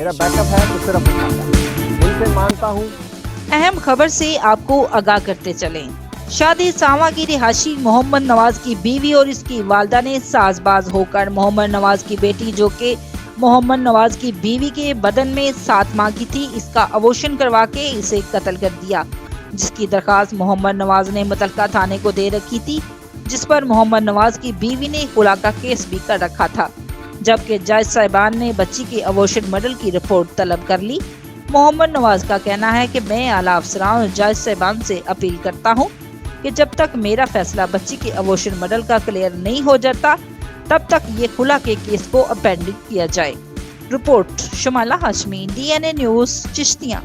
मेरा बैकअप है तो सिर्फ उठा दिल से मानता हूँ। अहम खबर से आपको आगाह करते चलें। शादी सावा की रिहायशी मोहम्मद नवाज की बीवी और इसकी वालदा ने साजबाज होकर मोहम्मद नवाज की बेटी, जो कि मोहम्मद नवाज की बीवी के बदन में 7 माह की थी, इसका अबॉर्शन करवा के इसे कत्ल कर दिया, जिसकी दरखास्त मोहम्मद नवाज ने मुतलका थाने को दे रखी थी, जिस पर मोहम्मद नवाज की बीवी ने खुला का केस भी कर रखा था। जबकि जज साहिबान ने बच्ची के अबॉर्शन मॉडल की रिपोर्ट तलब कर ली। मोहम्मद नवाज का कहना है कि मैं आला अफसरान और जज साहिबान से अपील करता हूं कि जब तक मेरा फैसला बच्ची के अबॉर्शन मॉडल का क्लियर नहीं हो जाता, तब तक ये खुला के केस को अपेंडिंग किया जाए। Report Shamala Hashmi, DNA news, Chishtian.